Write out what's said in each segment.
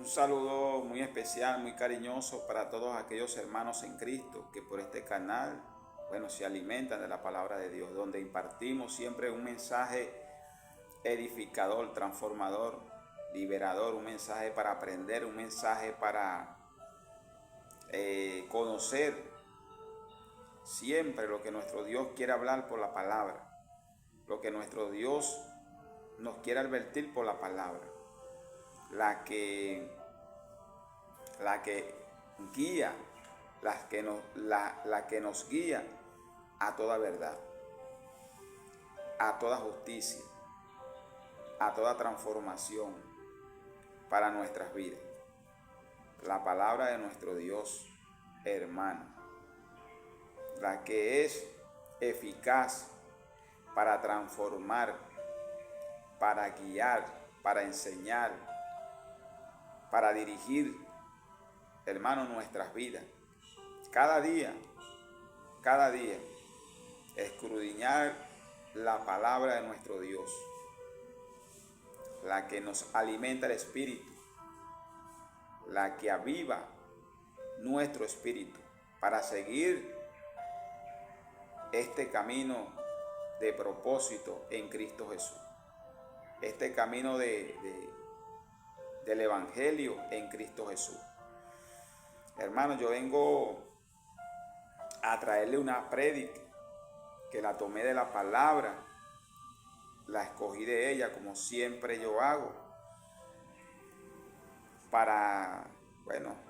Un saludo muy especial, muy cariñoso para todos aquellos hermanos en Cristo que por este canal, se alimentan de la palabra de Dios, donde impartimos siempre un mensaje edificador, transformador, liberador, un mensaje para aprender, un mensaje para conocer siempre lo que nuestro Dios quiere hablar por la palabra, lo que nuestro Dios nos quiere advertir por la palabra, la que guía, la que nos guía a toda verdad, a toda justicia, a toda transformación para nuestras vidas. La palabra de nuestro Dios, hermano, la que es eficaz para transformar, para guiar, para enseñar, para dirigir, hermano, nuestras vidas. Cada día, escudriñar la palabra de nuestro Dios, la que nos alimenta el espíritu, la que aviva nuestro espíritu para seguir este camino de propósito en Cristo Jesús, este camino del Evangelio en Cristo Jesús. Hermano, yo vengo a traerle una prédica que la tomé de la palabra, la escogí de ella como siempre yo hago, para,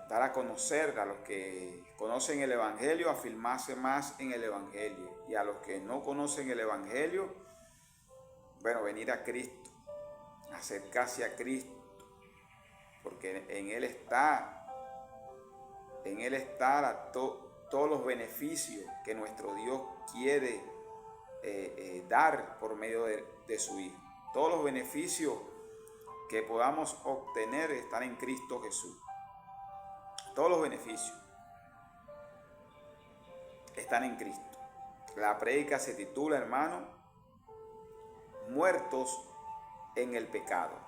dar a conocer a los que conocen el Evangelio, afirmarse más en el Evangelio, y a los que no conocen el Evangelio, venir a Cristo, acercarse a Cristo, porque en Él está todos los beneficios que nuestro Dios quiere dar por medio de su Hijo. Todos los beneficios que podamos obtener están en Cristo Jesús. Todos los beneficios están en Cristo. La prédica se titula, hermano, Muertos en el pecado.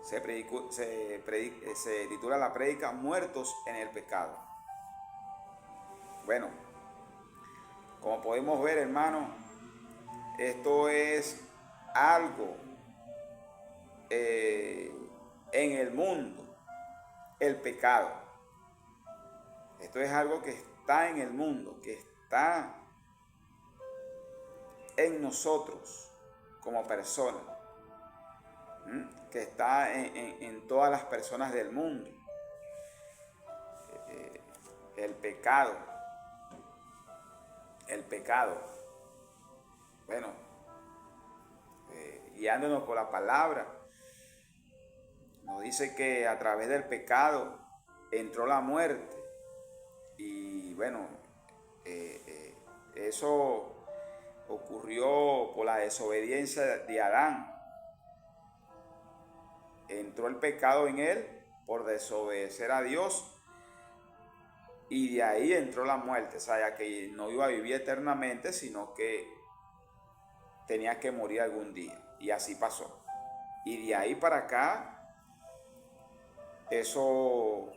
Se titula la prédica Muertos en el pecado. Como podemos ver, hermano, esto es algo en el mundo, el pecado. Esto es algo que está en el mundo, que está en nosotros como personas, que está en todas las personas del mundo. El pecado. Guiándonos por la palabra, nos dice que a través del pecado entró la muerte. Y eso ocurrió por la desobediencia de Adán. Entró el pecado en él por desobedecer a Dios, y de ahí entró la muerte. O sea, ya que no iba a vivir eternamente, sino que tenía que morir algún día. Y así pasó. Y de ahí para acá, eso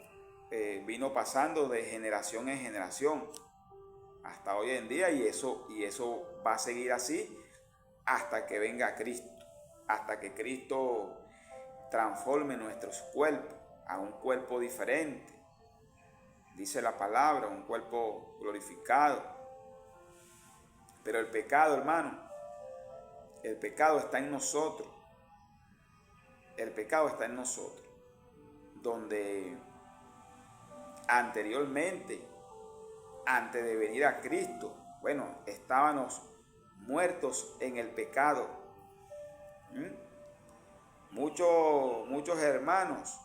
vino pasando de generación en generación hasta hoy en día, y eso va a seguir así hasta que venga Cristo, hasta que Cristo transforme nuestros cuerpos a un cuerpo diferente. Dice la palabra, un cuerpo glorificado. Pero el pecado, hermano, el pecado está en nosotros. El pecado está en nosotros. Donde anteriormente, antes de venir a Cristo, estábamos muertos en el pecado. Muchos hermanos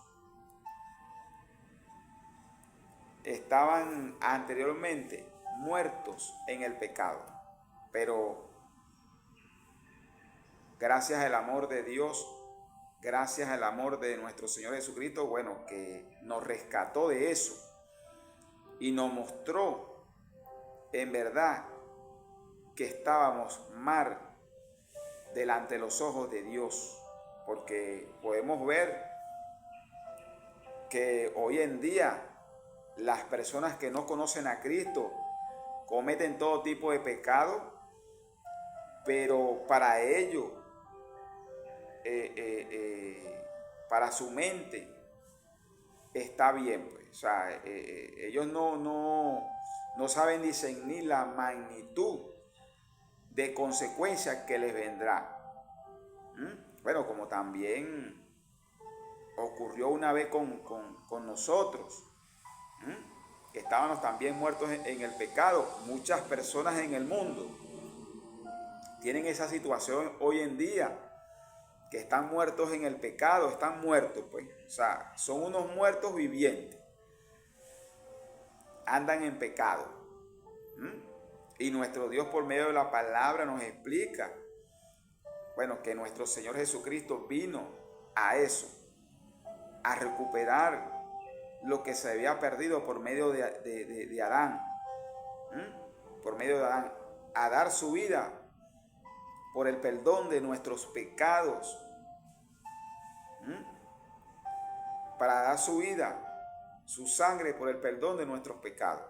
estaban anteriormente muertos en el pecado, pero gracias al amor de Dios, gracias al amor de nuestro Señor Jesucristo, que nos rescató de eso y nos mostró en verdad que estábamos mal delante de los ojos de Dios, porque podemos ver que hoy en día las personas que no conocen a Cristo cometen todo tipo de pecado, pero para ellos, para su mente, está bien, pues. O sea, ellos no saben discernir la magnitud de consecuencias que les vendrá. Bueno, como también ocurrió una vez con nosotros, que estábamos también muertos en el pecado. Muchas personas en el mundo tienen esa situación hoy en día, que están muertos en el pecado, están muertos, pues. O sea, son unos muertos vivientes. Andan en pecado. Y nuestro Dios, por medio de la palabra, nos explica, bueno, que nuestro Señor Jesucristo vino a eso, a recuperar lo que se había perdido por medio de Adán. Por medio de Adán, a dar su vida por el perdón de nuestros pecados, para dar su vida, su sangre por el perdón de nuestros pecados.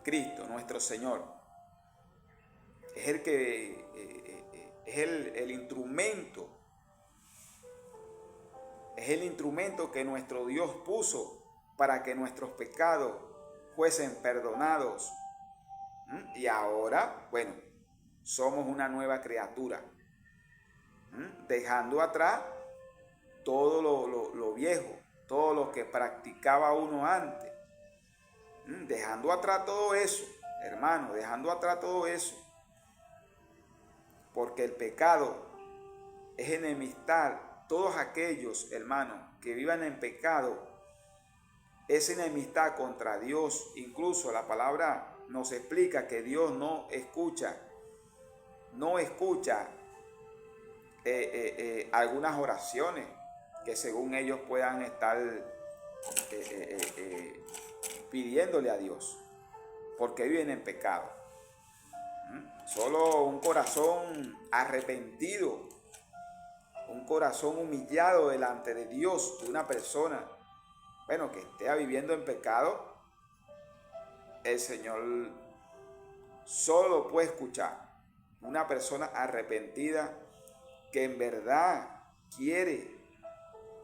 Cristo, nuestro Señor, es el que es el instrumento, es el instrumento que nuestro Dios puso para que nuestros pecados fuesen perdonados. Y ahora, bueno, somos una nueva criatura, dejando atrás todo lo viejo, todo lo que practicaba uno antes, dejando atrás todo eso, hermano, dejando atrás todo eso, porque el pecado es enemistad. Todos aquellos, hermanos, que vivan en pecado, es enemistad contra Dios. Incluso la palabra nos explica que Dios no escucha algunas oraciones que según ellos puedan estar pidiéndole a Dios, porque viven en pecado. Solo un corazón arrepentido, un corazón humillado delante de Dios, de una persona, bueno, que esté viviendo en pecado, el Señor solo puede escuchar. Una persona arrepentida que en verdad quiere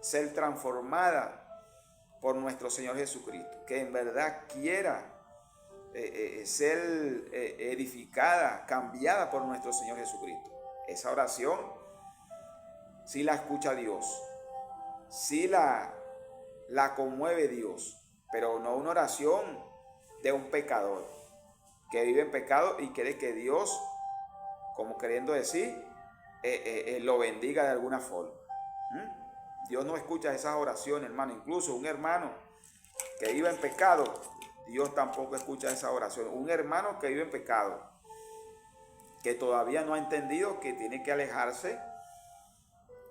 ser transformada por nuestro Señor Jesucristo, que en verdad quiera ser edificada, cambiada por nuestro Señor Jesucristo. Esa oración sí la escucha Dios, sí la conmueve Dios, pero no una oración de un pecador que vive en pecado y quiere que Dios, como queriendo decir, lo bendiga de alguna forma. Dios no escucha esas oraciones, hermano. Incluso un hermano que vive en pecado, Dios tampoco escucha esa oración. Un hermano que vive en pecado, que todavía no ha entendido que tiene que alejarse,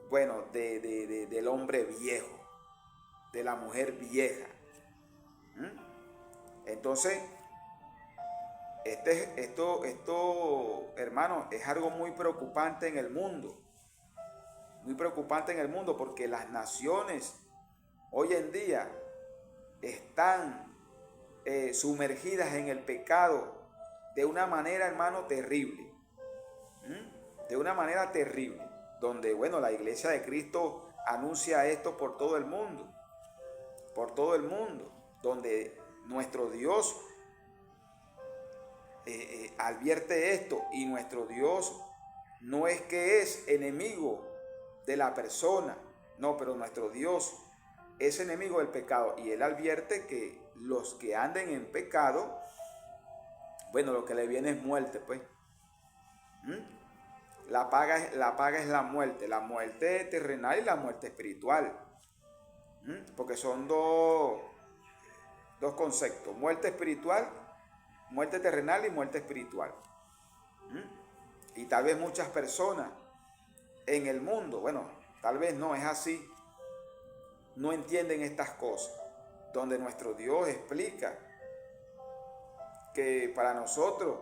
bueno, del hombre viejo, de la mujer vieja. Entonces, esto, hermano, es algo muy preocupante en el mundo. Muy preocupante en el mundo, porque las naciones hoy en día están sumergidas en el pecado de una manera, hermano, terrible. De una manera terrible. Donde, bueno, la iglesia de Cristo anuncia esto por todo el mundo. Por todo el mundo. Donde nuestro Dios advierte esto, y nuestro Dios no es que es enemigo de la persona, no, pero nuestro Dios es enemigo del pecado, y Él advierte que los que anden en pecado, bueno, lo que le viene es muerte, pues. La paga es la muerte terrenal y la muerte espiritual, porque son dos conceptos: muerte espiritual, muerte terrenal y muerte espiritual. Y tal vez muchas personas en el mundo, bueno, tal vez no es así, no entienden estas cosas, donde nuestro Dios explica que para nosotros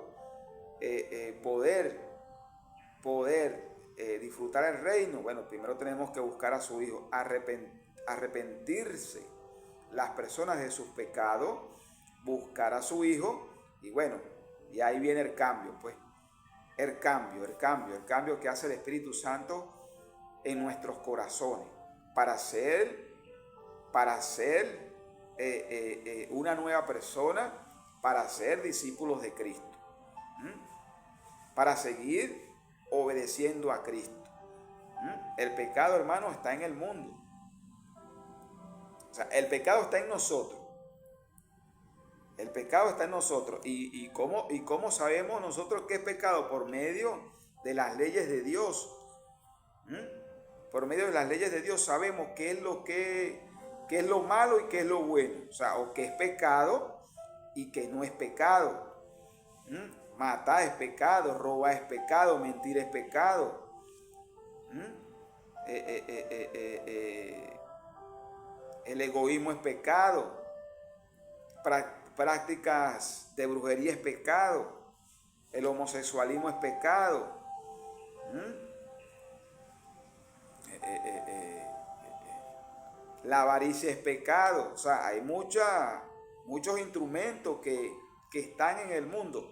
poder disfrutar el reino, bueno, primero tenemos que buscar a su Hijo, arrepentirse las personas de sus pecados, buscar a su Hijo, y bueno, y ahí viene el cambio, pues, el cambio que hace el Espíritu Santo en nuestros corazones, para ser una nueva persona, para ser discípulos de Cristo, para seguir obedeciendo a Cristo. El pecado, hermano, está en el mundo. O sea, el pecado está en nosotros. El pecado está en nosotros. ¿Y cómo sabemos nosotros qué es pecado? Por medio de las leyes de Dios. Por medio de las leyes de Dios sabemos qué es lo malo y qué es lo bueno. O sea, o qué es pecado y qué no es pecado. Matar es pecado, robar es pecado, mentir es pecado. El egoísmo es pecado. Prácticas de brujería es pecado. El homosexualismo es pecado. La avaricia es pecado. O sea, hay muchos instrumentos que están en el mundo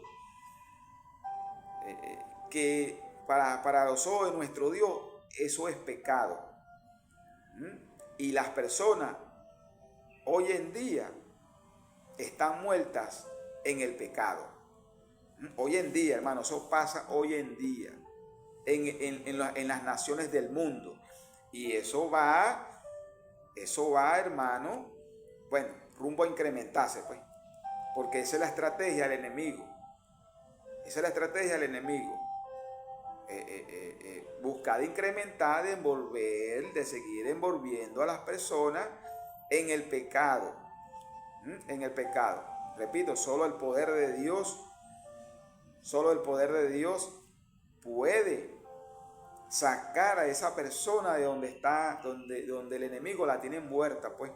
que para los ojos de nuestro Dios eso es pecado. Y las personas hoy en día están muertas en el pecado. Hoy en día, hermano, eso pasa hoy en día en las naciones del mundo. Y eso va, hermano, bueno, rumbo a incrementarse, pues. Porque esa es la estrategia del enemigo. Buscar incrementar, de envolver, de seguir envolviendo a las personas en el pecado. Repito, solo el poder de Dios puede sacar a esa persona de donde está, donde el enemigo la tiene muerta, pues.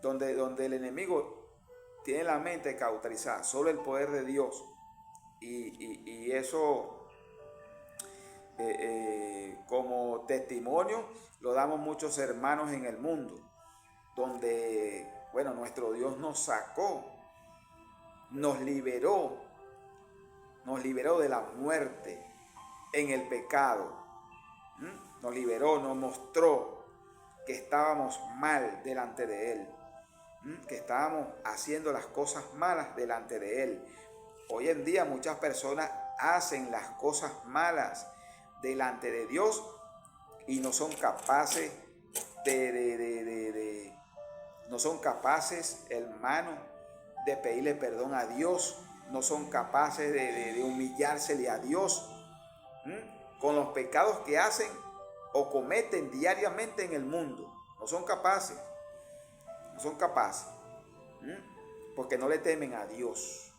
Donde el enemigo tiene la mente cauterizada. Solo el poder de Dios. Y eso, como testimonio, lo damos muchos hermanos en el mundo, donde, bueno, nuestro Dios nos sacó, nos liberó de la muerte en el pecado. Nos liberó, nos mostró que estábamos mal delante de Él, que estábamos haciendo las cosas malas delante de Él. Hoy en día muchas personas hacen las cosas malas delante de Dios y no son capaces no son capaces, hermano, de pedirle perdón a Dios. No son capaces de humillársele a Dios con los pecados que hacen o cometen diariamente en el mundo. No son capaces. Porque no le temen a Dios.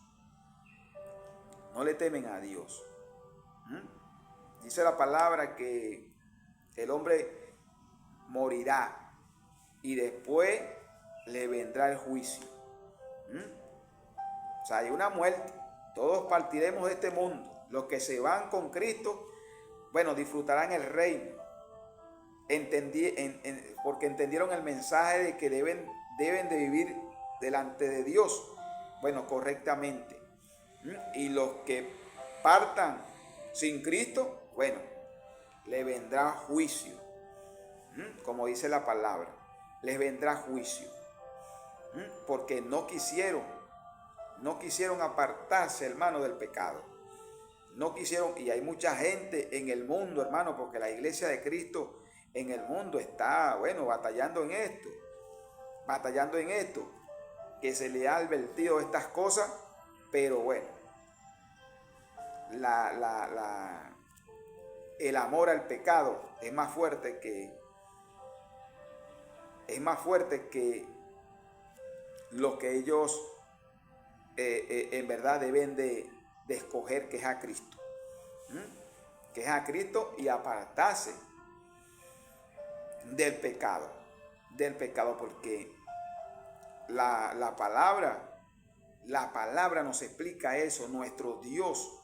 Dice la palabra que el hombre morirá y después le vendrá el juicio. O sea, hay una muerte. Todos partiremos de este mundo. Los que se van con Cristo, bueno, disfrutarán el reino. Porque entendieron el mensaje de que deben de vivir delante de Dios, bueno, correctamente. Y los que partan sin Cristo, bueno, le vendrá juicio. Como dice la palabra, les vendrá juicio. Porque no quisieron apartarse, hermano, del pecado. No quisieron, y hay mucha gente en el mundo, hermano, porque la iglesia de Cristo en el mundo está, bueno, batallando en esto, que se le ha advertido estas cosas, pero bueno, el amor al pecado es más fuerte que lo que ellos en verdad deben de escoger, que es a Cristo. Que es a Cristo y apartarse del pecado, porque la palabra nos explica eso. Nuestro Dios,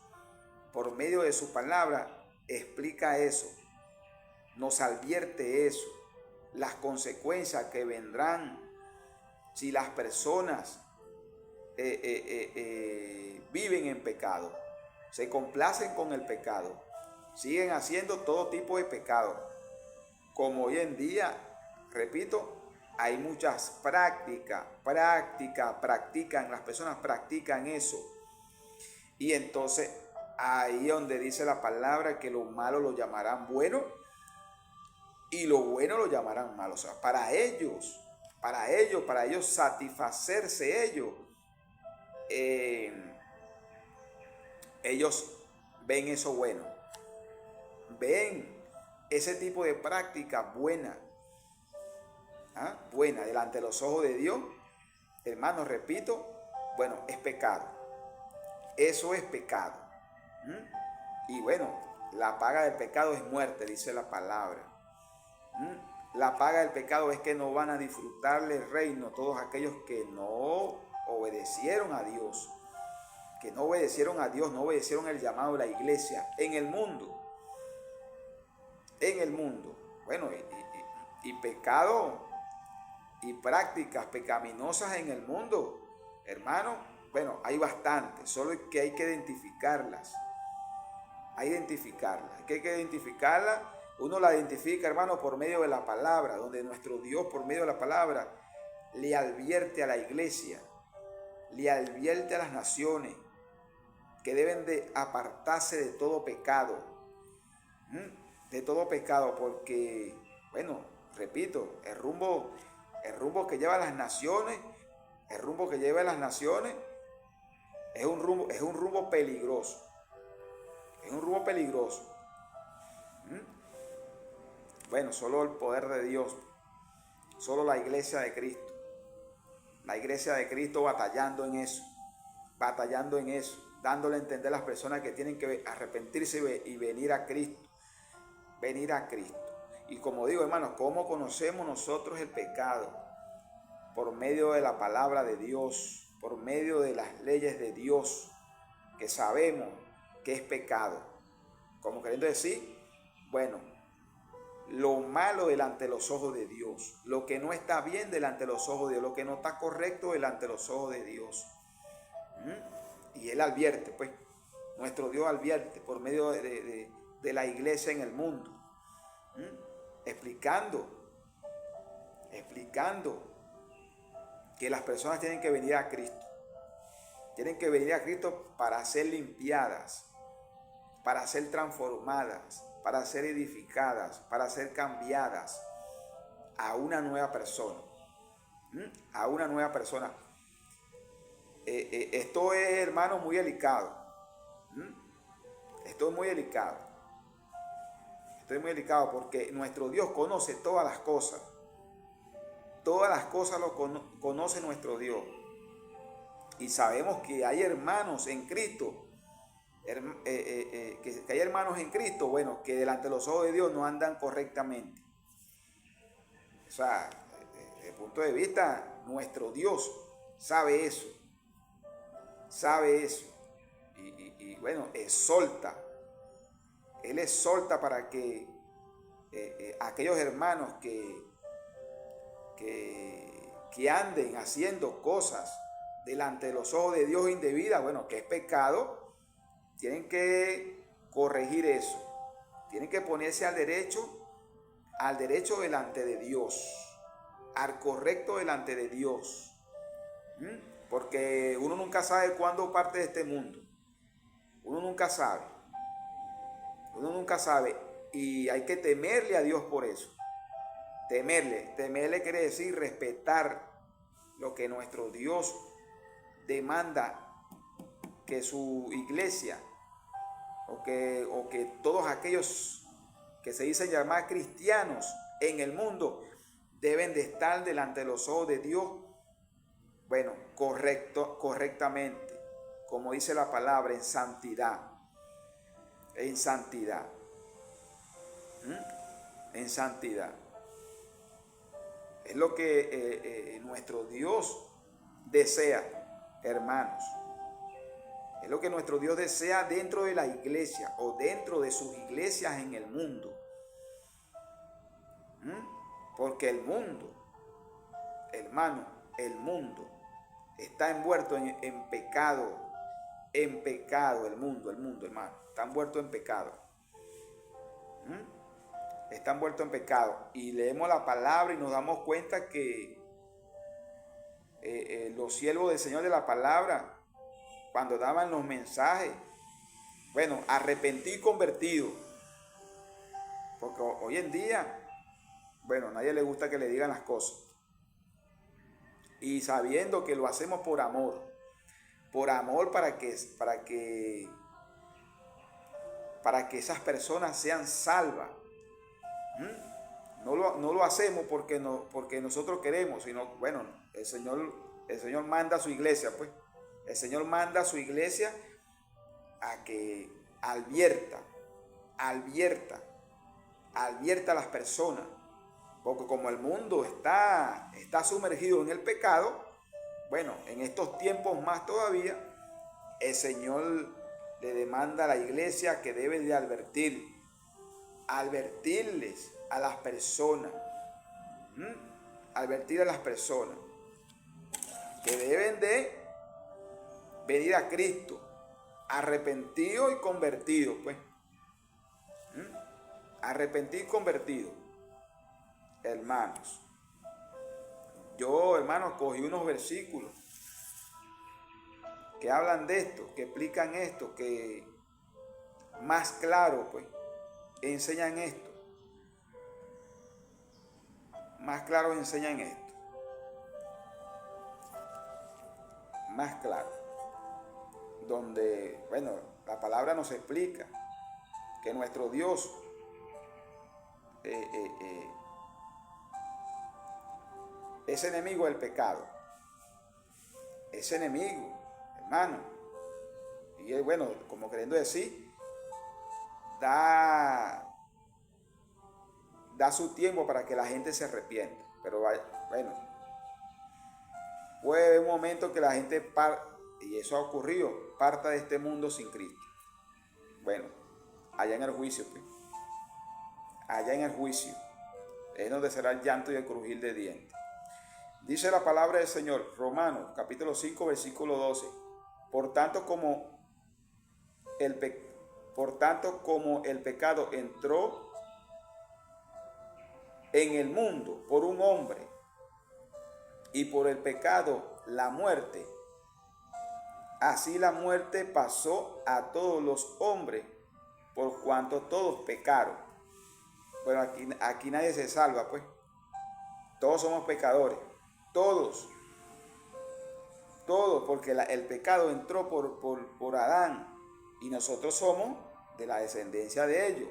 por medio de su palabra, explica eso, nos advierte eso, las consecuencias que vendrán si las personas viven en pecado, se complacen con el pecado, siguen haciendo todo tipo de pecado. Como hoy en día, repito, hay muchas las personas practican eso. Y entonces ahí donde dice la palabra que lo malo lo llamarán bueno y lo bueno lo llamarán malo. O sea, para ellos satisfacerse ellos ven eso bueno, ven ese tipo de práctica buena, buena delante de los ojos de Dios. Hermanos, repito, bueno, es pecado. Eso es pecado. Y bueno, la paga del pecado es muerte, dice la palabra. La paga del pecado es que no van a disfrutarle el reino todos aquellos que no obedecieron a Dios, no obedecieron el llamado de la iglesia en el mundo. Bueno, y pecado y prácticas pecaminosas en el mundo, hermano, bueno, hay bastantes, solo que hay que identificarlas. Hay que identificarlas. Uno la identifica, hermano, por medio de la palabra, donde nuestro Dios, por medio de la palabra, le advierte a la iglesia, le advierte a las naciones que deben de apartarse de todo pecado. De todo pecado, porque, bueno, repito, el rumbo que lleva a las naciones, es un rumbo peligroso. Es un rumbo peligroso. Bueno, solo el poder de Dios, solo la iglesia de Cristo batallando en eso, dándole a entender a las personas que tienen que arrepentirse y venir a Cristo. Y como digo, hermanos, ¿cómo conocemos nosotros el pecado? Por medio de la palabra de Dios, por medio de las leyes de Dios, que sabemos que es pecado. Como queriendo decir, bueno, lo malo delante de los ojos de Dios, lo que no está bien delante de los ojos de Dios, lo que no está correcto delante de los ojos de Dios. Y Él advierte, pues, nuestro Dios advierte por medio de la iglesia en el mundo, explicando que las personas tienen que venir a Cristo. Tienen que venir a Cristo para ser limpiadas, para ser transformadas, para ser edificadas, para ser cambiadas a una nueva persona. A una nueva persona. Esto es, hermano, muy delicado. Esto es muy delicado. Porque nuestro Dios conoce todas las cosas. Todas las cosas lo conoce nuestro Dios. Y sabemos que hay hermanos en Cristo. Que hay hermanos en Cristo, bueno, que delante de los ojos de Dios no andan correctamente. O sea, desde el punto de vista, nuestro Dios sabe eso. Y bueno, exhorta. Él exhorta para que aquellos hermanos que anden haciendo cosas delante de los ojos de Dios indebidas, bueno, que es pecado, tienen que corregir eso. Tienen que ponerse al derecho delante de Dios, al correcto delante de Dios. Porque uno nunca sabe cuándo parte de este mundo. Uno nunca sabe. Y hay que temerle a Dios por eso. Temerle quiere decir respetar lo que nuestro Dios demanda que su iglesia o que todos aquellos que se dicen llamar cristianos en el mundo deben de estar delante de los ojos de Dios, bueno, correctamente, como dice la palabra, en santidad. En santidad. Es lo que nuestro Dios desea, hermanos. Es lo que nuestro Dios desea dentro de la iglesia o dentro de sus iglesias en el mundo. Porque el mundo, hermano, el mundo está envuelto en pecado, el mundo, hermano, está envuelto en pecado. Está envuelto en pecado. Y leemos la palabra y nos damos cuenta que los siervos del Señor de la palabra, cuando daban los mensajes, bueno, arrepentido y convertido, porque hoy en día, bueno, a nadie le gusta que le digan las cosas, y sabiendo que lo hacemos por amor para que esas personas sean salvas. No lo hacemos porque nosotros queremos, sino, bueno, el Señor manda a su iglesia, pues. El Señor manda a su iglesia a que advierta a las personas. Porque como el mundo está sumergido en el pecado, bueno, en estos tiempos más todavía, el Señor le demanda a la iglesia que debe de advertirles a las personas, advertir a las personas que deben de venir a Cristo, arrepentido y convertido, pues. Arrepentido y convertido. Hermanos, yo, hermanos, cogí unos versículos que hablan de esto, que explican esto, que más claro, pues, enseñan esto. Más claro enseñan esto. Más claro. Donde, bueno, la palabra nos explica que nuestro Dios es enemigo del pecado. Es enemigo, hermano. Y es, bueno, como queriendo decir, da su tiempo para que la gente se arrepienta. Pero bueno, puede haber un momento que la gente, y eso ha ocurrido, parta de este mundo sin Cristo. Bueno, allá en el juicio, pues. Allá en el juicio es donde será el llanto y el crujir de dientes. Dice la palabra del Señor, Romanos, capítulo 5, versículo 12. Por tanto, como el pecado entró en el mundo por un hombre, y por el pecado la muerte, así la muerte pasó a todos los hombres, por cuanto todos pecaron. Bueno, aquí nadie se salva, pues. Todos somos pecadores. Todos, porque el pecado entró por Adán, y nosotros somos de la descendencia de ellos.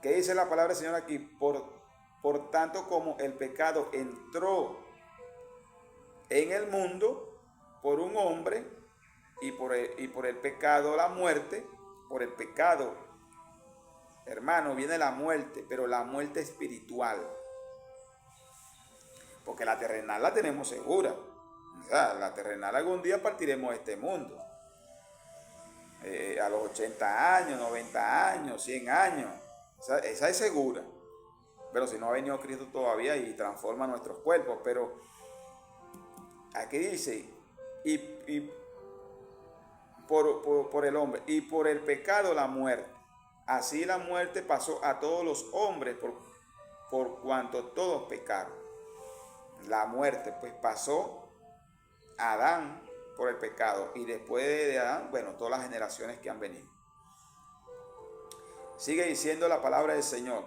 ¿Qué dice la palabra del Señor aquí? Por tanto, como el pecado entró en el mundo por un hombre, y por el pecado la muerte, por el pecado, hermano, viene la muerte, pero la muerte espiritual. Porque la terrenal la tenemos segura. O sea, la terrenal algún día partiremos de este mundo. A los 80 años, 90 años, 100 años. Esa es segura. Pero si no ha venido Cristo todavía y transforma nuestros cuerpos. Pero aquí dice, y por el hombre, y por el pecado la muerte. Así la muerte pasó a todos los hombres por cuanto todos pecaron. La muerte, pues, pasó a Adán por el pecado, y después de Adán, bueno, todas las generaciones que han venido. Sigue diciendo la palabra del Señor.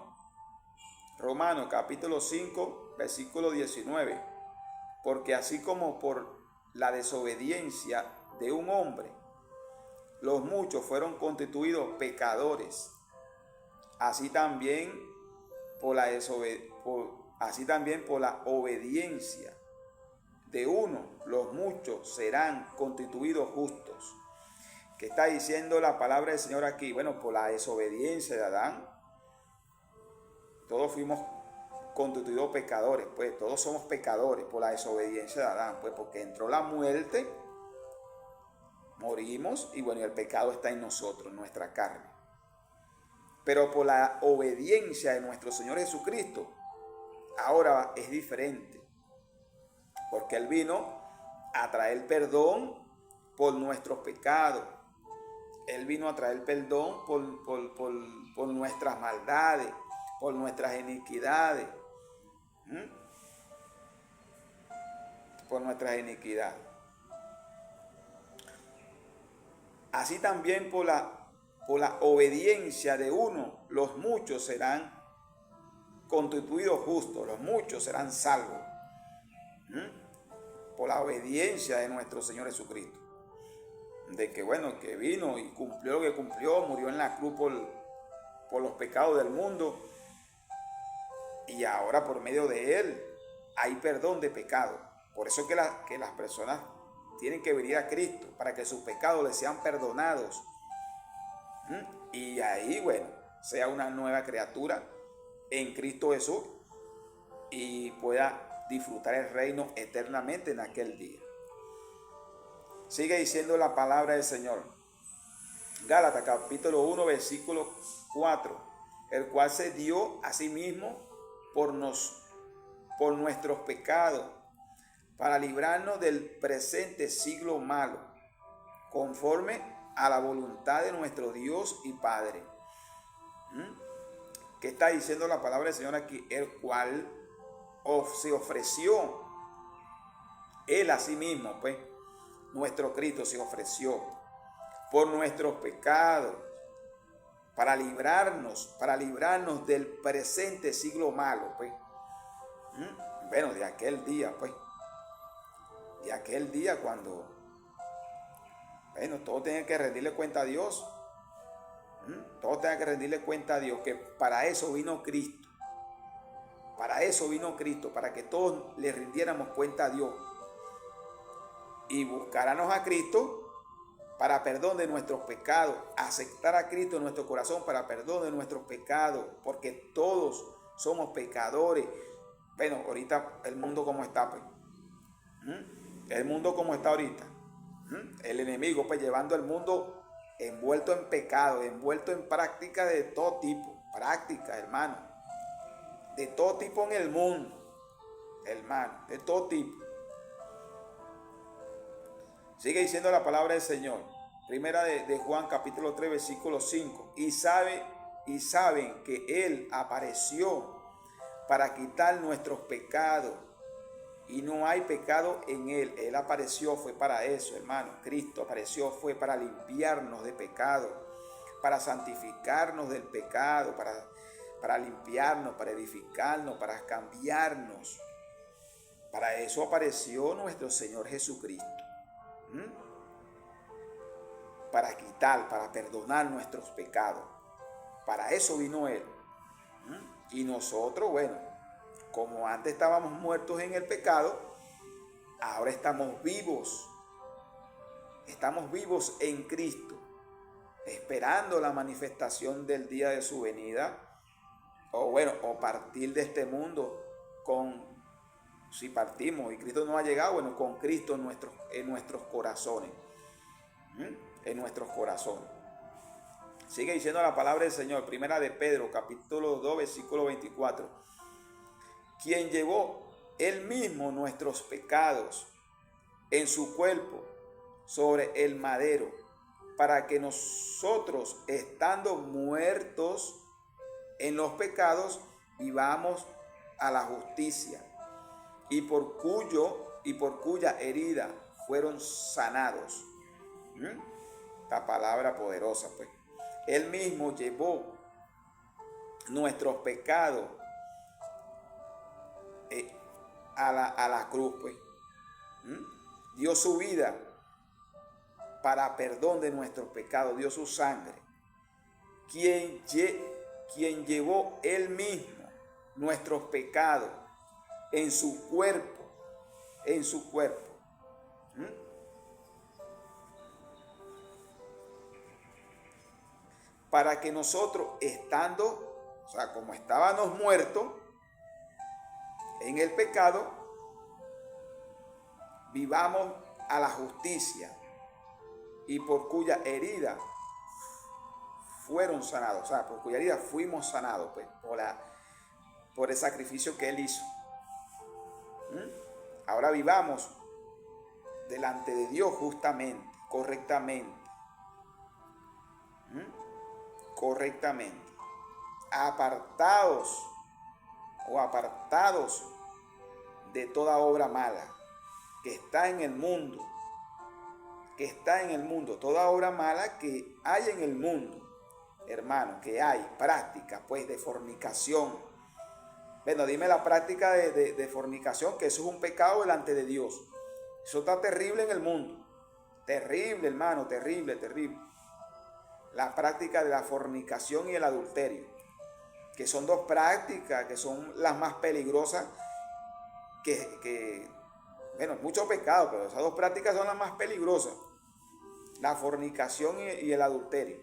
Romanos capítulo 5, versículo 19. Porque así como por la desobediencia de un hombre los muchos fueron constituidos pecadores, así también por la obediencia de uno, los muchos serán constituidos justos. ¿Qué está diciendo la palabra del Señor aquí? Bueno, por la desobediencia de Adán, todos fuimos constituidos pecadores, pues todos somos pecadores por la desobediencia de Adán, pues porque entró la muerte morimos y bueno, el pecado está en nosotros, en nuestra carne. Pero por la obediencia de nuestro Señor Jesucristo, ahora es diferente. Porque Él vino a traer perdón por nuestros pecados. Él vino a traer perdón por nuestras maldades, por nuestras iniquidades. Por nuestras iniquidades. Así también por la obediencia de uno, los muchos serán constituidos justos, los muchos serán salvos. Por la obediencia de nuestro Señor Jesucristo. De que bueno, que vino y cumplió lo que cumplió, murió en la cruz por los pecados del mundo. Y ahora por medio de Él hay perdón de pecado. Por eso que las personas tienen que venir a Cristo, para que sus pecados les sean perdonados. Y ahí, bueno, sea una nueva criatura en Cristo Jesús y pueda disfrutar el reino eternamente en aquel día. Sigue diciendo la palabra del Señor. Gálatas capítulo 1, versículo 4. El cual se dio a sí mismo por nuestros pecados, para librarnos del presente siglo malo, conforme a la voluntad de nuestro Dios y Padre. ¿Qué está diciendo la palabra del Señor aquí? El cual se ofreció Él a sí mismo, pues, nuestro Cristo se ofreció por nuestros pecados, para librarnos del presente siglo malo, pues. Bueno, de aquel día, pues. De aquel día cuando, bueno, todos tienen que rendirle cuenta a Dios. Todos tienen que rendirle cuenta a Dios, que para eso vino Cristo. Para eso vino Cristo, para que todos le rindiéramos cuenta a Dios. Y buscáramos a Cristo para perdón de nuestros pecados. Aceptar a Cristo en nuestro corazón para perdón de nuestros pecados. Porque todos somos pecadores. Bueno, ahorita el mundo como está, pues. El mundo como está ahorita. El enemigo, pues, llevando el mundo envuelto en pecado, envuelto en práctica de todo tipo. Práctica, hermano. De todo tipo en el mundo. Hermano, de todo tipo. Sigue diciendo la palabra del Señor. Primera de Juan capítulo 3 versículo 5. Y saben que Él apareció para quitar nuestros pecados. Y no hay pecado en Él. Él apareció, fue para eso, hermano. Cristo apareció, fue para limpiarnos de pecado. Para santificarnos del pecado. Para limpiarnos, para edificarnos, para cambiarnos. Para eso apareció nuestro Señor Jesucristo. Para quitar, para perdonar nuestros pecados. Para eso vino Él. Y nosotros, bueno, como antes estábamos muertos en el pecado, ahora estamos vivos. Estamos vivos en Cristo, esperando la manifestación del día de su venida. O partir de este mundo si partimos y Cristo no ha llegado, bueno, con Cristo en nuestros corazones. En nuestros corazones. Sigue diciendo la palabra del Señor, primera de Pedro, capítulo 2, versículo 24. Quien llevó Él mismo nuestros pecados en su cuerpo sobre el madero, para que nosotros, estando muertos en los pecados, vivamos a la justicia, y por cuya herida fueron sanados. Esta palabra poderosa, pues. Él mismo llevó nuestros pecados a la cruz, pues. Dio su vida para perdón de nuestros pecados, dio su sangre. Quien llevó Él mismo nuestros pecados en su cuerpo, para que nosotros, como estábamos muertos en el pecado, vivamos a la justicia. y por cuya herida fueron sanados, o sea, por cuya herida fuimos sanados, pues, por el sacrificio que Él hizo. Ahora vivamos delante de Dios justamente, correctamente, apartados de toda obra mala que está en el mundo, toda obra mala que hay en el mundo, hermano, que hay práctica pues de fornicación. Bueno, dime la práctica de fornicación, que eso es un pecado delante de Dios. Eso está terrible en el mundo. Terrible, hermano, terrible. La práctica de la fornicación y el adulterio, que son dos prácticas que son las más peligrosas bueno, muchos pecados, pero esas dos prácticas son las más peligrosas. La fornicación y el adulterio.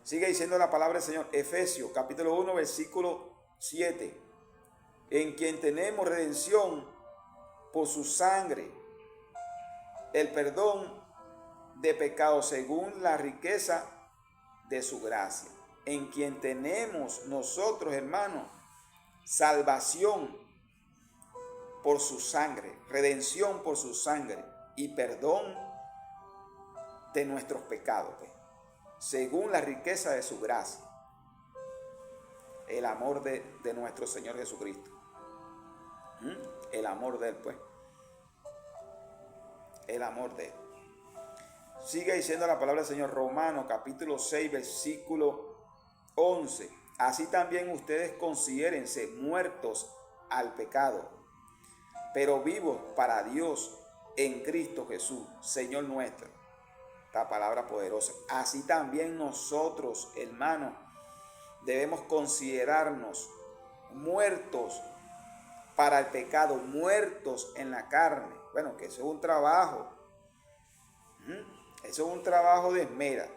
Sigue diciendo la palabra del Señor, Efesios capítulo 1, versículo 7. En quien tenemos redención por su sangre, el perdón de pecados según la riqueza de su gracia. En quien tenemos nosotros, hermanos, salvación por su sangre, redención por su sangre y perdón de nuestros pecados, pues, según la riqueza de su gracia, el amor de nuestro Señor Jesucristo. El amor de Él, pues. El amor de Él. Sigue diciendo la palabra del Señor, Romanos capítulo 6, versículo 11. Así también ustedes considérense muertos al pecado, pero vivos para Dios en Cristo Jesús, Señor nuestro. Esta palabra poderosa. Así también nosotros, hermanos, debemos considerarnos muertos para el pecado, muertos en la carne. Bueno, que eso es un trabajo. Eso es un trabajo de esmera.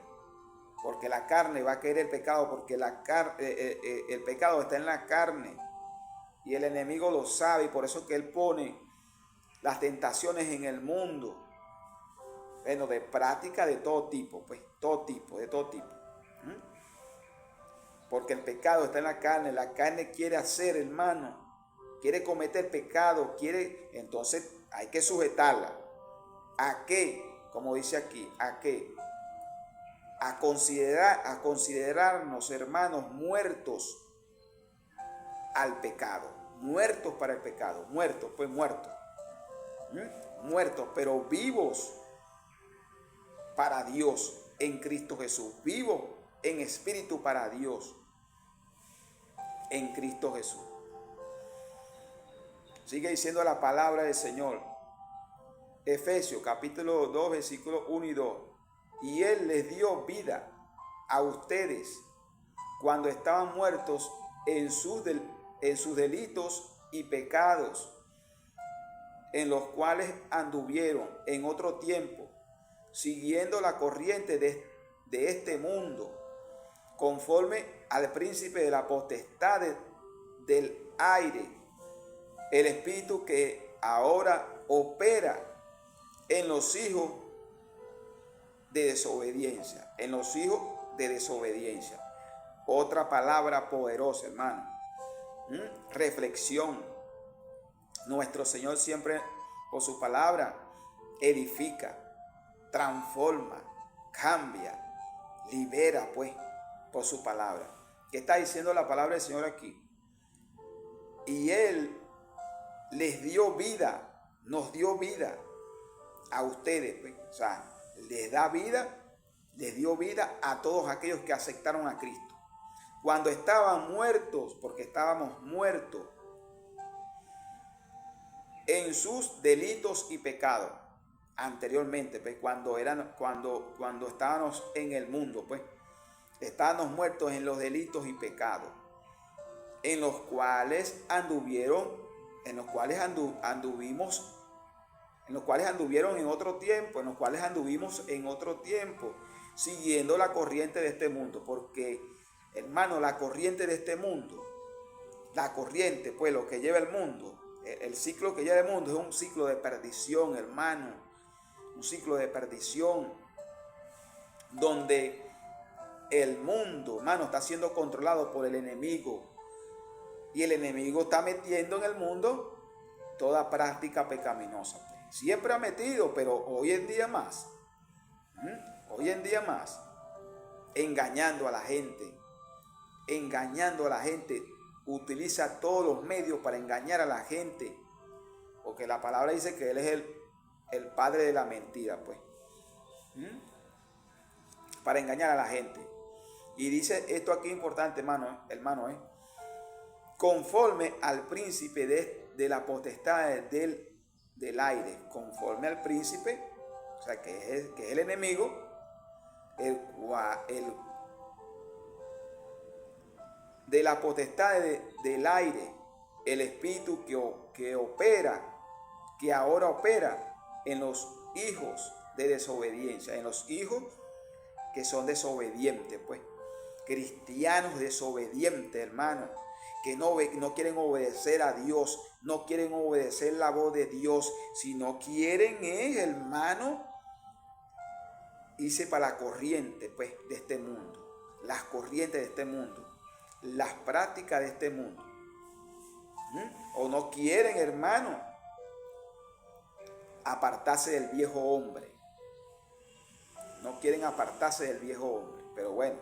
Porque la carne va a querer el pecado, porque el pecado está en la carne. Y el enemigo lo sabe, y por eso que él pone las tentaciones en el mundo. Bueno, de práctica de todo tipo, pues, de todo tipo. Porque el pecado está en la carne quiere hacer, hermano, quiere cometer pecado, entonces hay que sujetarla. ¿A qué? Como dice aquí, ¿a qué? A considerarnos, hermanos, muertos al pecado, muertos para el pecado, muertos, pero vivos para Dios en Cristo Jesús, vivos en espíritu para Dios en Cristo Jesús. Sigue diciendo la palabra del Señor, Efesios capítulo 2, versículos 1 y 2. Y Él les dio vida a ustedes cuando estaban muertos en sus delitos y pecados, en los cuales anduvieron en otro tiempo, siguiendo la corriente de este mundo, conforme al príncipe de la potestad del aire, el espíritu que ahora opera en los hijos de desobediencia. Otra palabra poderosa, hermano. Reflexión. Nuestro Señor siempre, por su palabra, edifica, transforma, cambia, libera, pues, por su palabra. ¿Qué está diciendo la palabra del Señor aquí? Y Él les dio vida, nos dio vida a ustedes, pues. O sea, les dio vida a todos aquellos que aceptaron a Cristo. Cuando estaban muertos, porque estábamos muertos en sus delitos y pecados anteriormente, pues, cuando estábamos en el mundo, pues, estábamos muertos en los delitos y pecados, en los cuales anduvieron en otro tiempo, siguiendo la corriente de este mundo. Porque, hermano, la corriente de este mundo, pues, lo que lleva el mundo, el ciclo que lleva el mundo es un ciclo de perdición, hermano. un ciclo de perdición, donde el mundo, hermano, está siendo controlado por el enemigo. Y el enemigo está metiendo en el mundo toda práctica pecaminosa. Siempre ha metido, pero hoy en día más. Hoy en día más. Engañando a la gente. Engañando a la gente. Utiliza todos los medios para engañar a la gente. Porque la palabra dice que él es el padre de la mentira, pues. Para engañar a la gente. Y dice esto aquí importante, hermano, conforme al príncipe de la potestad del aire, conforme al príncipe, o sea, que es el enemigo, de la potestad del aire, el espíritu que ahora opera en los hijos de desobediencia, en los hijos que son desobedientes, pues, cristianos desobedientes, hermano, que no quieren obedecer a Dios, no quieren obedecer la voz de Dios, sino quieren, hermano, irse para la corriente, pues, de este mundo, las corrientes de este mundo, las prácticas de este mundo. O no quieren, hermano, apartarse del viejo hombre. No quieren apartarse del viejo hombre. Pero bueno,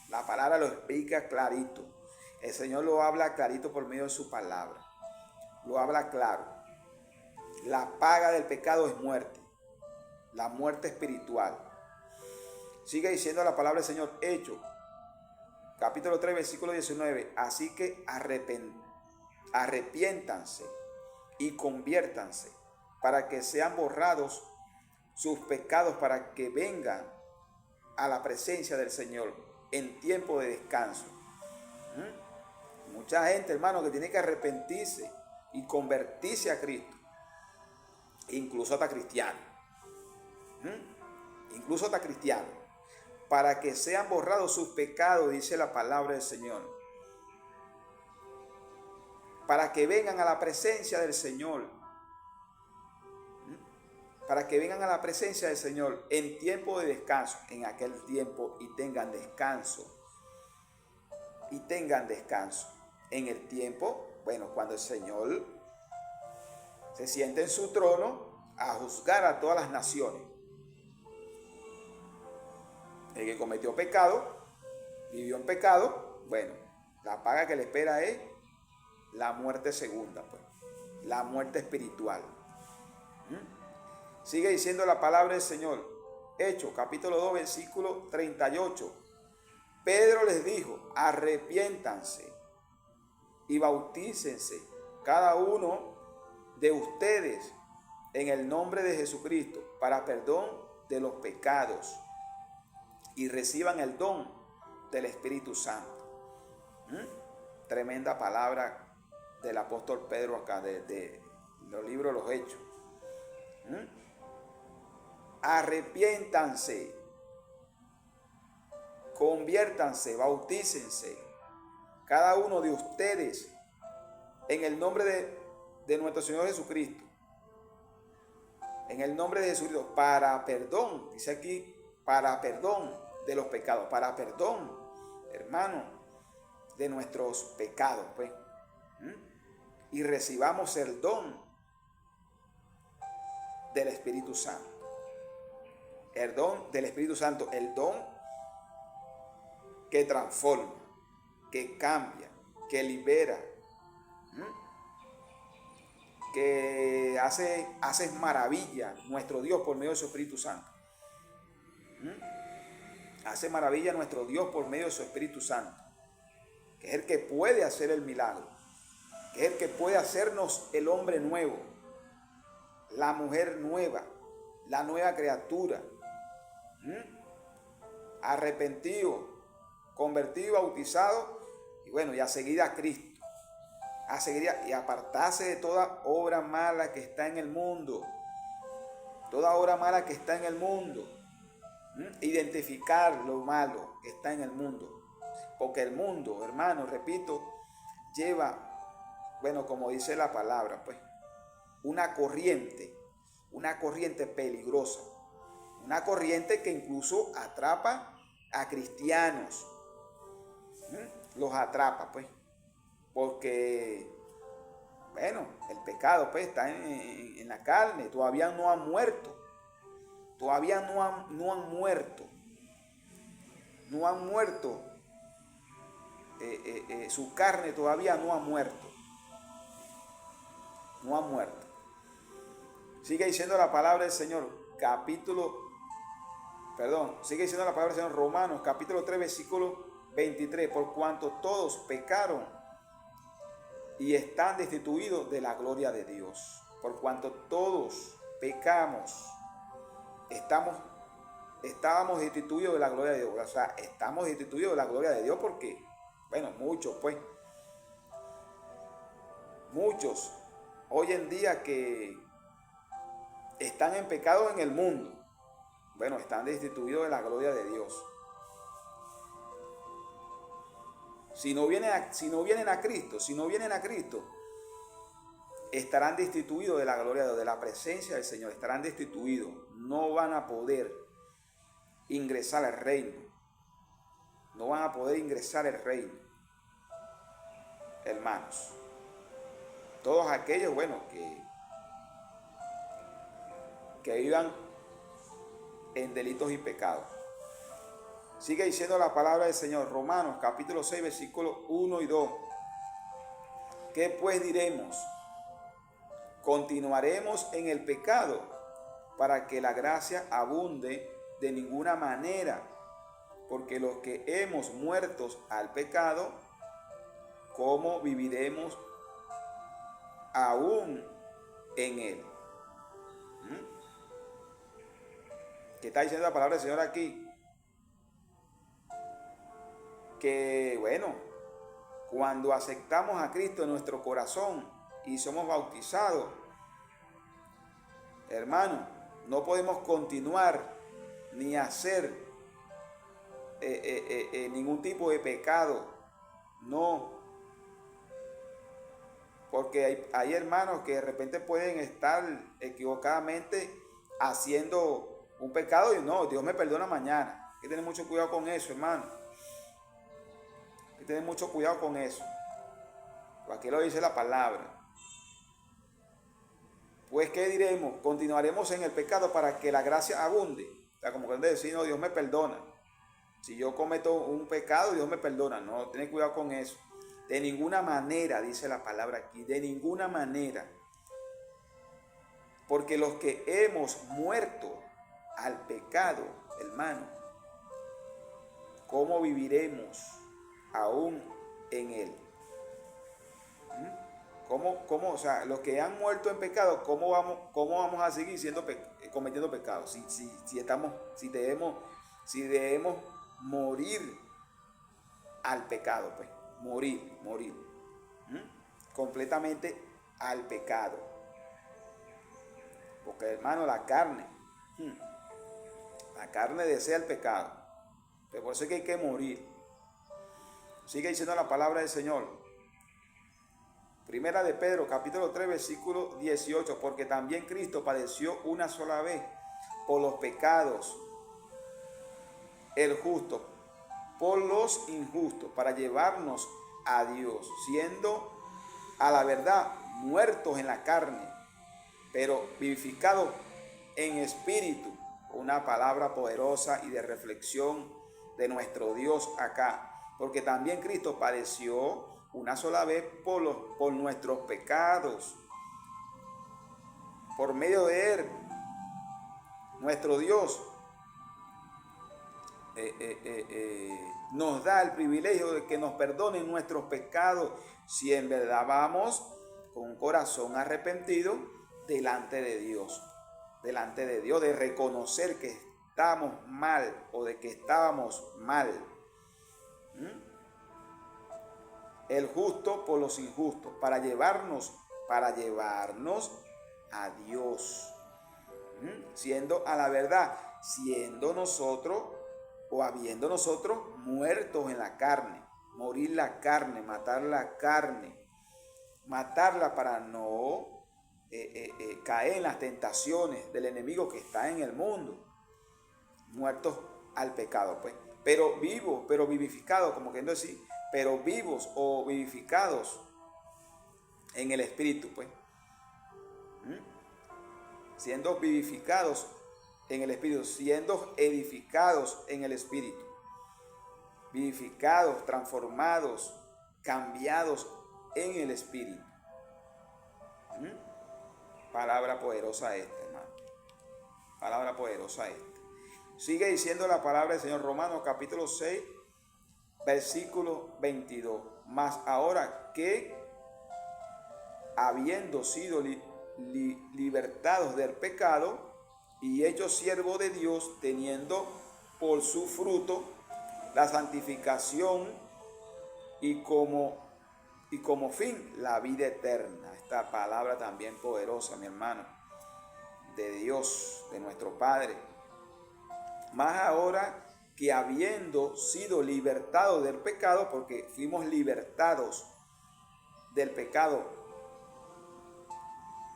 la palabra lo explica clarito. El Señor lo habla clarito por medio de su palabra. Lo habla claro. La paga del pecado es muerte. La muerte espiritual. Sigue diciendo la palabra del Señor. Hechos, capítulo 3, versículo 19. Así que arrepiéntanse y conviértanse para que sean borrados sus pecados, para que vengan a la presencia del Señor en tiempo de descanso. Mucha gente, hermano, que tiene que arrepentirse y convertirse a Cristo, incluso hasta cristiano, incluso hasta cristiano, para que sean borrados sus pecados, dice la palabra del Señor, para que vengan a la presencia del Señor, para que vengan a la presencia del Señor en tiempo de descanso, en aquel tiempo, y tengan descanso, en el tiempo, bueno, cuando el Señor se siente en su trono a juzgar a todas las naciones. El que cometió pecado, vivió en pecado, bueno, la paga que le espera es la muerte segunda, pues, la muerte espiritual. Sigue diciendo la palabra del Señor. Hechos, capítulo 2, versículo 38. Pedro les dijo, arrepiéntanse y bautícense cada uno de ustedes en el nombre de Jesucristo para perdón de los pecados y reciban el don del Espíritu Santo. Tremenda palabra del apóstol Pedro acá, de los libros de los Hechos. Arrepiéntanse, conviértanse, bautícense, cada uno de ustedes, en el nombre de nuestro Señor Jesucristo. En el nombre de Jesucristo, para perdón, dice aquí, para perdón de los pecados, para perdón, hermano, de nuestros pecados, pues. Y recibamos el don del Espíritu Santo. El don del Espíritu Santo, el don que transforma, que cambia, que libera, que hace maravilla nuestro Dios por medio de su Espíritu Santo. Hace maravilla nuestro Dios por medio de su Espíritu Santo, que es el que puede hacer el milagro, que es el que puede hacernos el hombre nuevo, la mujer nueva, la nueva criatura, arrepentido, convertido y bautizado, y bueno, y a seguir a Cristo, a seguir y apartarse de toda obra mala que está en el mundo, toda obra mala que está en el mundo. Identificar lo malo que está en el mundo, porque el mundo, hermano, repito, lleva, bueno, como dice la palabra, pues, una corriente una corriente peligrosa, una corriente que incluso atrapa a cristianos. Los atrapa, pues, porque, bueno, el pecado, pues, está en la carne, todavía no han muerto, todavía no han muerto, su carne todavía no ha muerto, Sigue diciendo la palabra del Señor, sigue diciendo la palabra del Señor, Romanos, capítulo 3, versículo 23, por cuanto todos pecaron y están destituidos de la gloria de Dios. Por cuanto todos pecamos, estábamos destituidos de la gloria de Dios. O sea, estamos destituidos de la gloria de Dios porque, bueno, muchos hoy en día que están en pecado en el mundo, bueno, están destituidos de la gloria de Dios. Si no vienen a Cristo, estarán destituidos de la gloria de Dios, de la presencia del Señor, estarán destituidos, no van a poder ingresar al reino, hermanos. Todos aquellos, bueno, que vivan en delitos y pecados. Sigue diciendo la palabra del Señor, Romanos capítulo 6, versículos 1 y 2. ¿Qué pues diremos? ¿Continuaremos en el pecado para que la gracia abunde? De ninguna manera, porque los que hemos muerto al pecado, ¿cómo viviremos aún en él? ¿Qué está diciendo la palabra del Señor aquí? Que bueno, cuando aceptamos a Cristo en nuestro corazón y somos bautizados, hermano, no podemos continuar ni hacer ningún tipo de pecado, no, porque hay hermanos que de repente pueden estar equivocadamente haciendo un pecado y no, Dios me perdona mañana. Hay que tener mucho cuidado con eso, hermano. Hay que tener mucho cuidado con eso. Aquí lo dice la palabra. Pues, ¿qué diremos? ¿Continuaremos en el pecado para que la gracia abunde? O sea, como cuando decir, no, Dios me perdona. Si yo cometo un pecado, Dios me perdona. No, ten cuidado con eso. De ninguna manera, dice la palabra aquí, de ninguna manera. Porque los que hemos muerto al pecado, hermano, ¿cómo viviremos aún en él? ¿Cómo, o sea, los que han muerto en pecado, cómo vamos a seguir cometiendo pecados? Si debemos morir al pecado, pues, morir, completamente al pecado. Porque, hermano, la carne desea el pecado, pero por eso es que hay que morir. Sigue diciendo la palabra del Señor. Primera de Pedro, capítulo 3, versículo 18, porque también Cristo padeció una sola vez por los pecados, el justo, por los injustos, para llevarnos a Dios, siendo a la verdad muertos en la carne, pero vivificados en espíritu. Una palabra poderosa y de reflexión de nuestro Dios acá, porque también Cristo padeció una sola vez por nuestros pecados. Por medio de él, nuestro Dios nos da el privilegio de que nos perdone nuestros pecados si en verdad vamos con un corazón arrepentido delante de Dios, de reconocer que estamos mal o de que estábamos mal. El justo por los injustos, para llevarnos a Dios, siendo a la verdad, siendo nosotros o habiendo nosotros muertos en la carne, morir la carne, matar la carne, matarla para no caer en las tentaciones del enemigo que está en el mundo, muertos al pecado, pues, pero vivos, pero vivificados, como queriendo decir, pero vivos o vivificados en el Espíritu, pues. Siendo vivificados en el Espíritu, siendo edificados en el Espíritu, vivificados, transformados, cambiados en el Espíritu. Palabra poderosa esta, hermano. Palabra poderosa esta. Sigue diciendo la palabra del Señor, Romanos capítulo 6, versículo 22. Mas ahora que, habiendo sido libertados del pecado y hechos siervos de Dios, teniendo por su fruto la santificación y como fin la vida eterna. Esta palabra también poderosa, mi hermano, de Dios, de nuestro Padre. Más ahora que habiendo sido libertados del pecado, porque fuimos libertados del pecado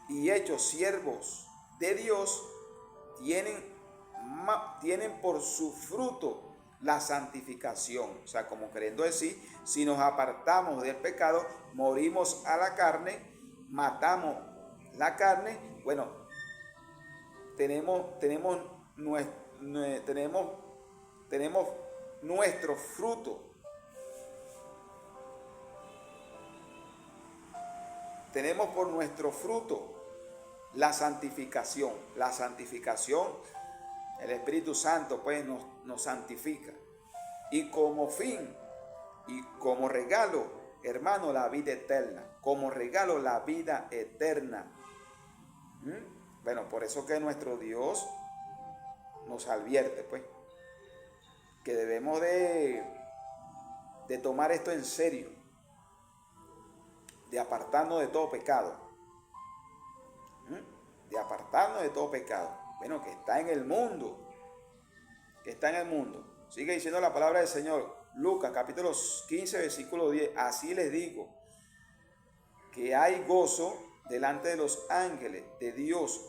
y hechos siervos de Dios, tienen por su fruto la santificación. O sea, como queriendo decir, si nos apartamos del pecado, morimos a la carne, matamos la carne, bueno, tenemos nuestro fruto. Tenemos por nuestro fruto la santificación. La santificación, el Espíritu Santo pues nos santifica. Y como fin y como regalo, hermano, la vida eterna. Como regalo, la vida eterna. Bueno, por eso que nuestro Dios nos advierte pues que debemos de tomar esto en serio, de apartarnos de todo pecado, de apartarnos de todo pecado, bueno, que está en el mundo, Sigue diciendo la palabra del Señor, Lucas capítulo 15 versículo 10, así les digo, que hay gozo delante de los ángeles de Dios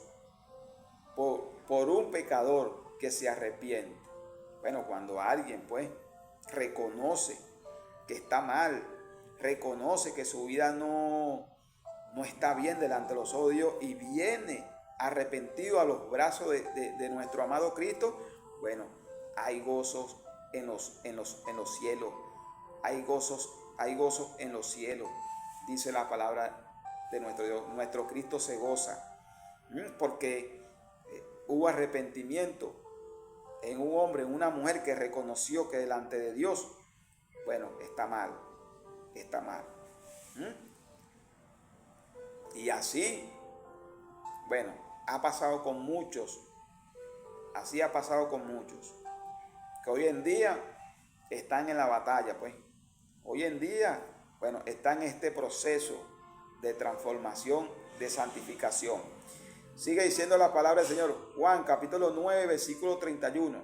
por un pecador que se arrepiente. Bueno, cuando alguien pues reconoce que está mal, reconoce que su vida no está bien delante de los ojos de Dios y viene arrepentido a los brazos de nuestro amado Cristo, bueno, hay gozos en los cielos, hay gozos en los cielos, dice la palabra de nuestro Dios. Nuestro Cristo se goza, porque hubo arrepentimiento en un hombre, en una mujer que reconoció que delante de Dios, bueno, está mal. Y así, bueno, ha pasado con muchos, que hoy en día están en la batalla, pues. Hoy en día, bueno, están en este proceso de transformación, de santificación. Sigue diciendo la palabra del Señor, Juan capítulo 9, versículo 31.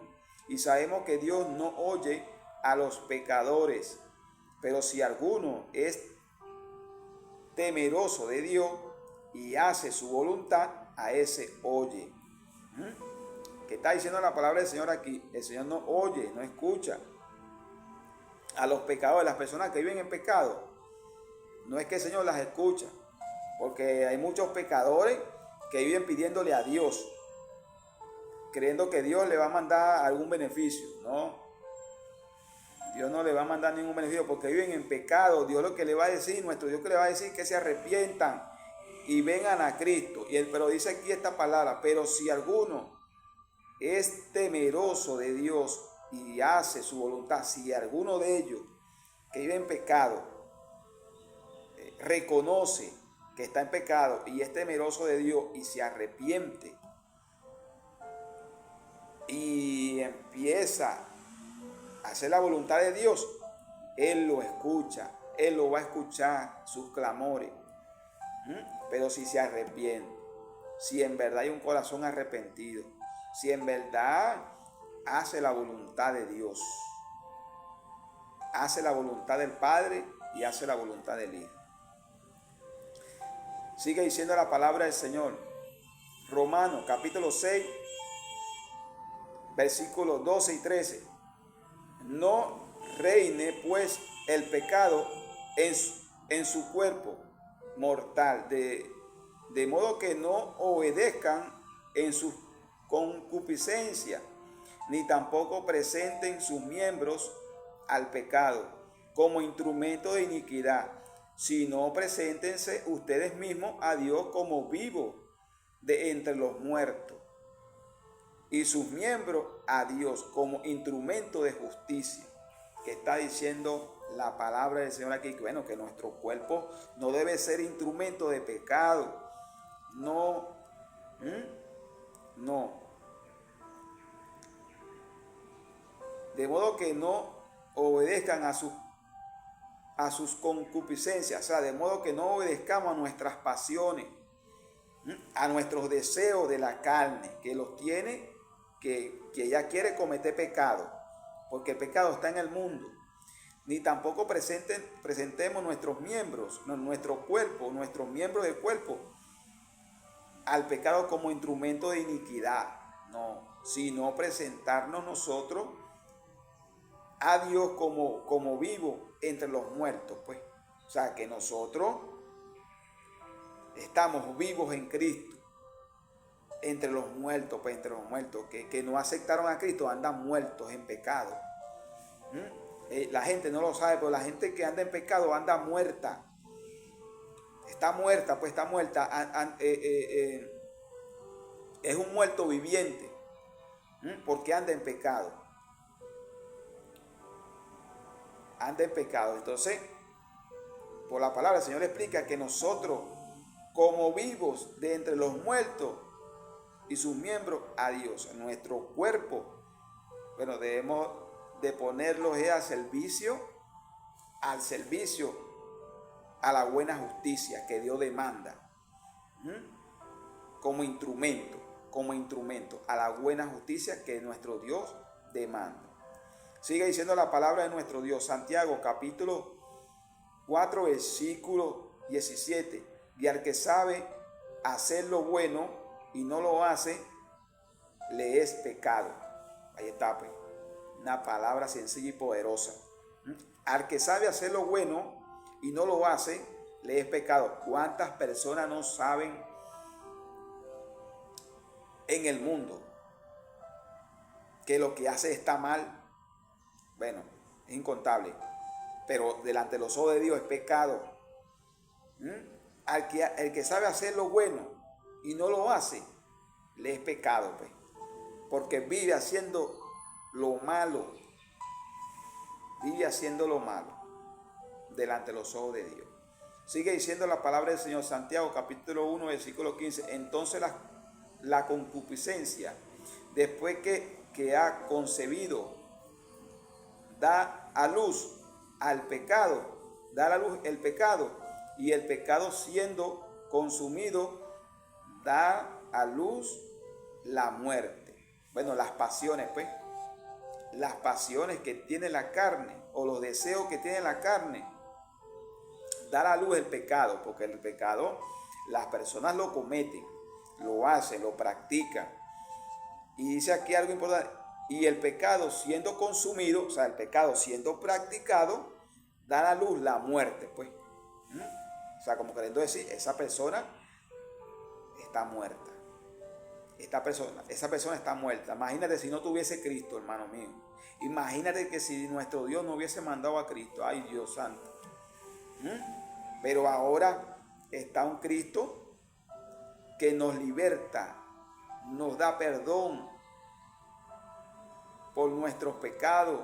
Y sabemos que Dios no oye a los pecadores, pero si alguno es temeroso de Dios y hace su voluntad, a ese oye. ¿Qué está diciendo la palabra del Señor aquí? El Señor no oye, no escucha a los pecadores, las personas que viven en pecado. No es que el Señor las escucha, porque hay muchos pecadores que viven pidiéndole a Dios, creyendo que Dios le va a mandar algún beneficio. No, Dios no le va a mandar ningún beneficio porque viven en pecado. Dios lo que le va a decir, nuestro Dios que le va a decir, que se arrepientan y vengan a Cristo. Pero dice aquí esta palabra, pero si alguno es temeroso de Dios y hace su voluntad, si alguno de ellos que vive en pecado reconoce que está en pecado y es temeroso de Dios y se arrepiente y empieza a hacer la voluntad de Dios, Él lo escucha, Él lo va a escuchar sus clamores. Pero si se arrepiente, si en verdad hay un corazón arrepentido, si en verdad hace la voluntad de Dios, hace la voluntad del Padre y hace la voluntad del Hijo. Sigue diciendo la palabra del Señor. Romanos capítulo 6, versículos 12 y 13. No reine pues el pecado en su cuerpo mortal, de modo que no obedezcan en su concupiscencia, ni tampoco presenten sus miembros al pecado como instrumento de iniquidad, sino preséntense ustedes mismos a Dios como vivos de entre los muertos, y sus miembros a Dios como instrumento de justicia. Que está diciendo la palabra del Señor aquí, bueno, que nuestro cuerpo no debe ser instrumento de pecado. No, no. De modo que no obedezcan a sus concupiscencias, o sea, de modo que no obedezcamos a nuestras pasiones, a nuestros deseos de la carne, que los tiene, que ya quiere cometer pecado, porque el pecado está en el mundo. Ni tampoco presentemos nuestros miembros, nuestro cuerpo, nuestros miembros del cuerpo, al pecado como instrumento de iniquidad, no, sino presentarnos nosotros a Dios como vivo entre los muertos, pues. O sea, que nosotros estamos vivos en Cristo, entre los muertos, pues entre los muertos, que no aceptaron a Cristo andan muertos en pecado. La gente no lo sabe, pero la gente que anda en pecado anda muerta. Está muerta, pues está muerta. Es un muerto viviente, porque anda en pecado. Anda en pecado. Entonces, por la palabra el Señor explica que nosotros, como vivos de entre los muertos y sus miembros a Dios, nuestro cuerpo, bueno, debemos de ponerlos al servicio a la buena justicia que Dios demanda, como instrumento a la buena justicia que nuestro Dios demanda. Sigue diciendo la palabra de nuestro Dios, Santiago capítulo 4, versículo 17. Y al que sabe hacer lo bueno y no lo hace, le es pecado. Ahí está, pues, una palabra sencilla y poderosa. Al que sabe hacer lo bueno y no lo hace, le es pecado. ¿Cuántas personas no saben en el mundo que lo que hace está mal? Bueno, es incontable, pero delante de los ojos de Dios es pecado. El que sabe hacer lo bueno y no lo hace, le es pecado, pues, porque vive haciendo lo malo, delante de los ojos de Dios. Sigue diciendo la palabra del Señor, Santiago capítulo 1, versículo 15. Entonces la concupiscencia, después que ha concebido, da a luz al pecado, da a luz el pecado, y el pecado siendo consumido, da a luz la muerte. Bueno, las pasiones, pues, las pasiones que tiene la carne, o los deseos que tiene la carne, da a luz el pecado, porque el pecado las personas lo cometen, lo hacen, lo practican. Y dice aquí algo importante: y el pecado siendo consumido, o sea, el pecado siendo practicado, da a luz la muerte, pues. O sea, como queriendo decir, esa persona está muerta. Esa persona está muerta. Imagínate si no tuviese Cristo, hermano mío. Imagínate que si nuestro Dios no hubiese mandado a Cristo. Ay, Dios santo. Pero ahora está un Cristo que nos liberta, nos da perdón por nuestros pecados.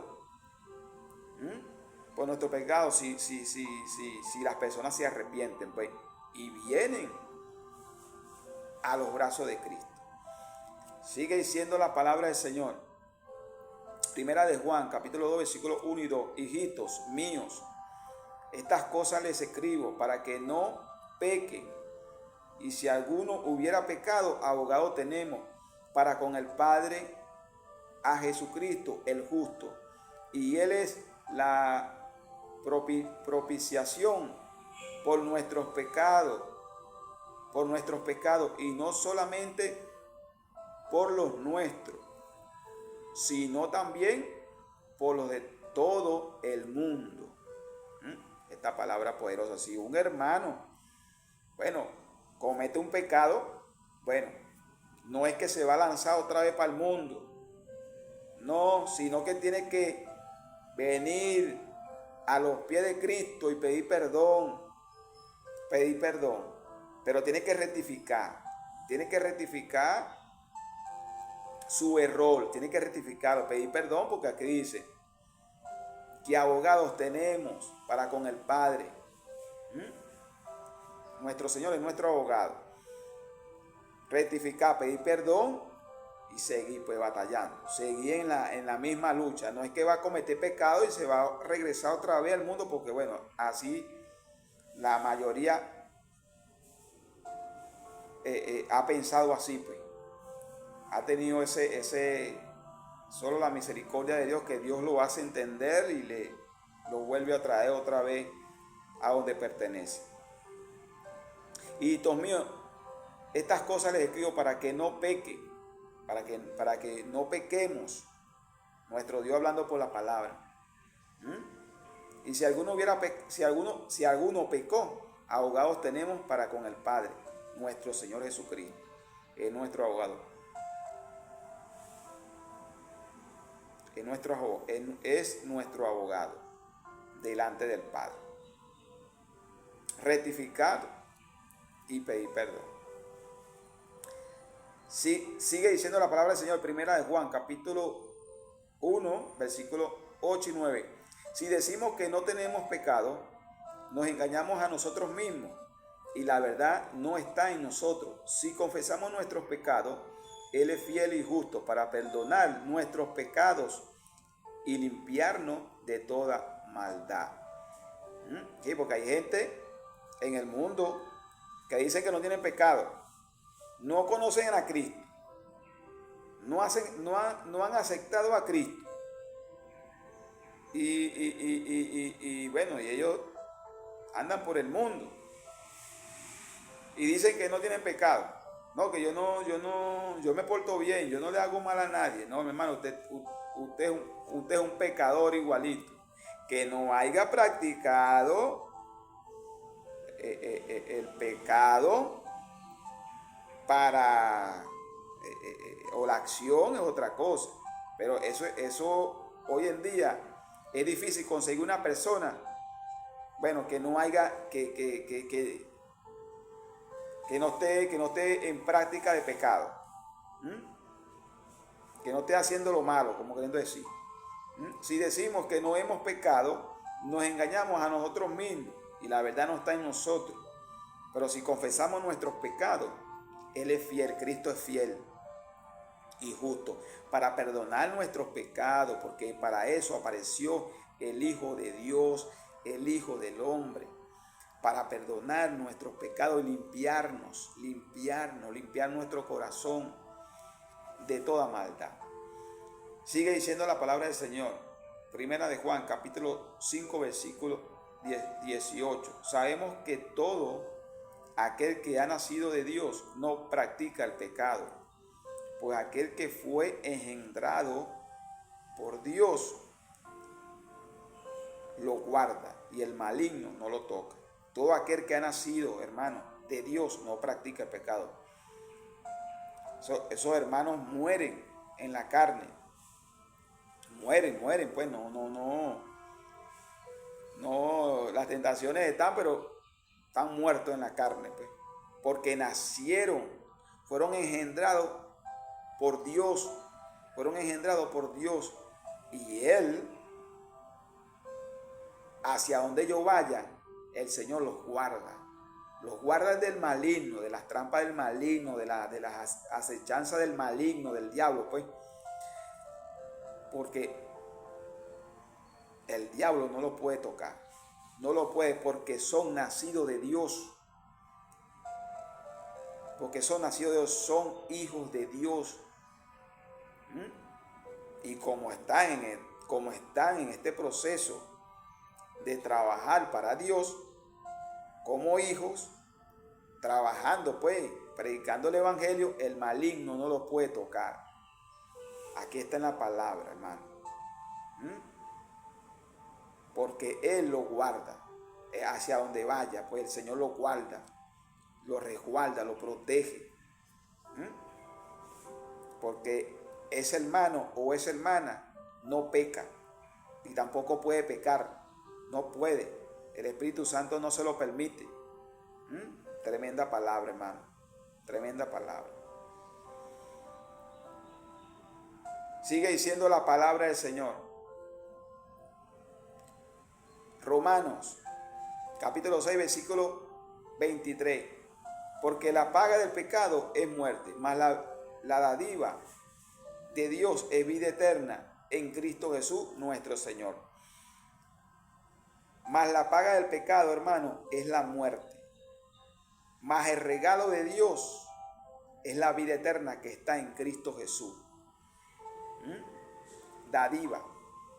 Por nuestros pecados, si las personas se arrepienten, pues, y vienen a los brazos de Cristo. Sigue diciendo la palabra del Señor. Primera de Juan, capítulo 2, versículos 1 y 2. Hijitos míos, estas cosas les escribo para que no pequen. Y si alguno hubiera pecado, abogado tenemos para con el Padre, a Jesucristo el justo. Y Él es la propiciación por nuestros pecados. por nuestros pecados, y no solamente por los nuestros, sino también por los de todo el mundo. Esta palabra poderosa. Si un hermano, bueno, comete un pecado, bueno, no es que se va a lanzar otra vez para el mundo, no, sino que tiene que venir a los pies de Cristo y pedir perdón, pero tiene que rectificar su error, tiene que rectificarlo, pedir perdón, porque aquí dice que abogados tenemos para con el Padre. Nuestro Señor es nuestro abogado. Rectificar, pedir perdón y seguir pues batallando, seguir en la misma lucha. No es que va a cometer pecado y se va a regresar otra vez al mundo, porque bueno, así la mayoría ha pensado así, pues. Ha tenido solo la misericordia de Dios, que Dios lo hace entender y lo vuelve a traer otra vez a donde pertenece. Y hijitos míos, estas cosas les escribo para que no pequen, para que no pequemos. Nuestro Dios hablando por la palabra. Y si alguno pecó, abogados tenemos para con el Padre, nuestro Señor Jesucristo, es nuestro abogado. Es nuestro abogado delante del Padre. Rectificar y pedir perdón. Sí, sigue diciendo la palabra del Señor, primera de Juan, capítulo 1, versículos 8 y 9. Si decimos que no tenemos pecado, nos engañamos a nosotros mismos y la verdad no está en nosotros. Si confesamos nuestros pecados, Él es fiel y justo para perdonar nuestros pecados y limpiarnos de toda maldad. Sí, porque hay gente en el mundo que dicen que no tienen pecado, no conocen a Cristo, no han aceptado a Cristo. Y bueno, y ellos andan por el mundo y dicen que no tienen pecado. No, que yo me porto bien, yo no le hago mal a nadie. No, mi hermano, usted es un pecador igualito, que no haya practicado el pecado o la acción es otra cosa. Pero eso hoy en día es difícil conseguir una persona, bueno, que no haya, que no esté en práctica de pecado. Que no esté haciendo lo malo, como queriendo decir. Si decimos que no hemos pecado, nos engañamos a nosotros mismos y la verdad no está en nosotros. Pero si confesamos nuestros pecados, Él es fiel, Cristo es fiel y justo para perdonar nuestros pecados, porque para eso apareció el Hijo de Dios, el Hijo del Hombre, para perdonar nuestros pecados y limpiar nuestro corazón de toda maldad. Sigue diciendo la palabra del Señor, primera de Juan, capítulo 5, versículo 18. Sabemos que todo aquel que ha nacido de Dios no practica el pecado, pues aquel que fue engendrado por Dios lo guarda y el maligno no lo toca. Todo aquel que ha nacido, hermano, de Dios no practica el pecado. Esos hermanos mueren en la carne. Mueren, pues no, las tentaciones están, pero están muertos en la carne, pues, porque fueron engendrados por Dios, y Él, hacia donde yo vaya, el Señor los guarda del maligno, de las trampas del maligno, de las acechanzas del maligno, del diablo, pues, porque el diablo no lo puede tocar, no lo puede, porque son nacidos de Dios, son hijos de Dios. Y como están en este proceso de trabajar para Dios como hijos, trabajando, pues, predicando el evangelio, el maligno no lo puede tocar. Aquí está en la palabra, hermano. Porque Él lo guarda. Hacia donde vaya, pues el Señor lo guarda, lo resguarda, lo protege. Porque ese hermano o esa hermana no peca y tampoco puede pecar. No puede. El Espíritu Santo no se lo permite. Tremenda palabra, hermano. Tremenda palabra. Sigue diciendo la palabra del Señor. Romanos, capítulo 6, versículo 23. Porque la paga del pecado es muerte, mas la dádiva de Dios es vida eterna en Cristo Jesús nuestro Señor. Mas la paga del pecado, hermano, es la muerte. Mas el regalo de Dios es la vida eterna que está en Cristo Jesús. Dádiva.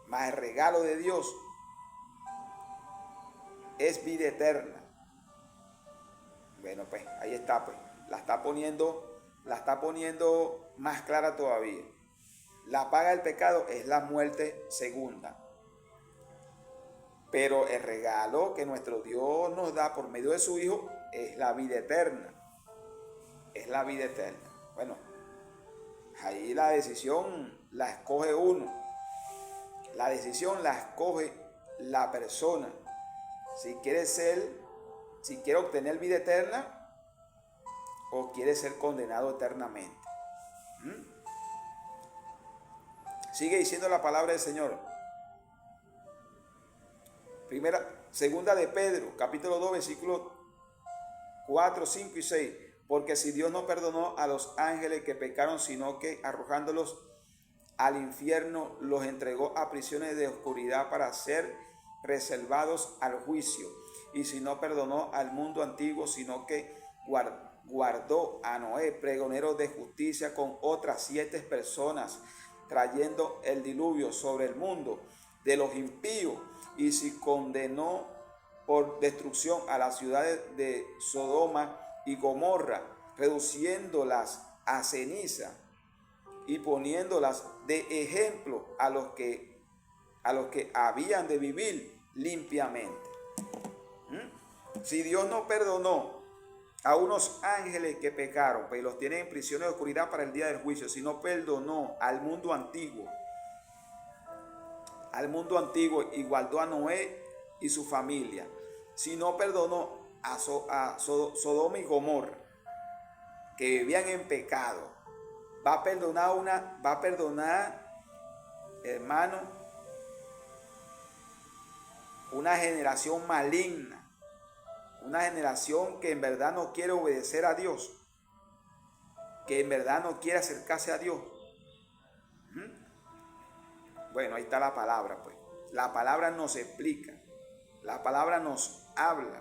Mas el regalo de Dios es vida eterna. Bueno, pues ahí está, pues. La está poniendo más clara todavía. La paga del pecado es la muerte segunda. Pero el regalo que nuestro Dios nos da por medio de su Hijo es la vida eterna. Es la vida eterna. Bueno, ahí la decisión la escoge uno. La decisión la escoge la persona. Si quiere obtener vida eterna o quiere ser condenado eternamente. Sigue diciendo la palabra del Señor. Segunda de Pedro, capítulo 2, versículos 4, 5 y 6. Porque si Dios no perdonó a los ángeles que pecaron, sino que arrojándolos al infierno, los entregó a prisiones de oscuridad para ser reservados al juicio. Y si no perdonó al mundo antiguo, sino que guardó a Noé, pregonero de justicia, con otras 7 personas, trayendo el diluvio sobre el mundo de los impíos. Y si condenó por destrucción a las ciudades de Sodoma y Gomorra, reduciéndolas a ceniza y poniéndolas de ejemplo a los que habían de vivir limpiamente. Si Dios no perdonó a unos ángeles que pecaron, pues los tienen en prisiones de oscuridad para el día del juicio, si no perdonó al mundo antiguo y guardó a Noé y su familia, si no perdonó a Sodoma y Gomorra, que vivían en pecado, va a perdonar, hermano, una generación maligna, una generación que en verdad no quiere obedecer a Dios, que en verdad no quiere acercarse a Dios. Bueno, ahí está la palabra, pues. La palabra nos explica, la palabra nos habla,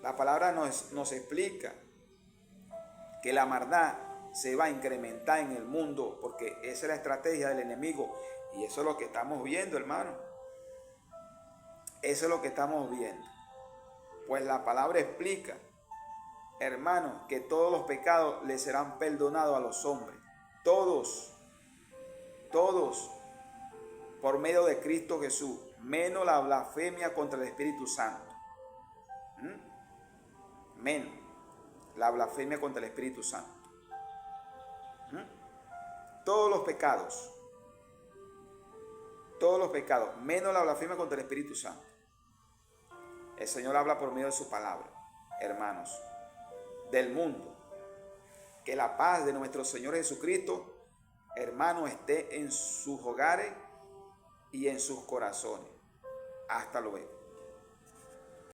la palabra nos explica que la maldad se va a incrementar en el mundo, porque esa es la estrategia del enemigo, y eso es lo que estamos viendo, hermano. Eso es lo que estamos viendo. Pues la palabra explica, hermano, que todos los pecados le serán perdonados a los hombres. Todos, por medio de Cristo Jesús, menos la blasfemia contra el Espíritu Santo. Menos la blasfemia contra el Espíritu Santo. Todos los pecados, menos la blasfemia contra el Espíritu Santo. El Señor habla por medio de su palabra, hermanos, del mundo. Que la paz de nuestro Señor Jesucristo, hermano, esté en sus hogares y en sus corazones. Hasta luego.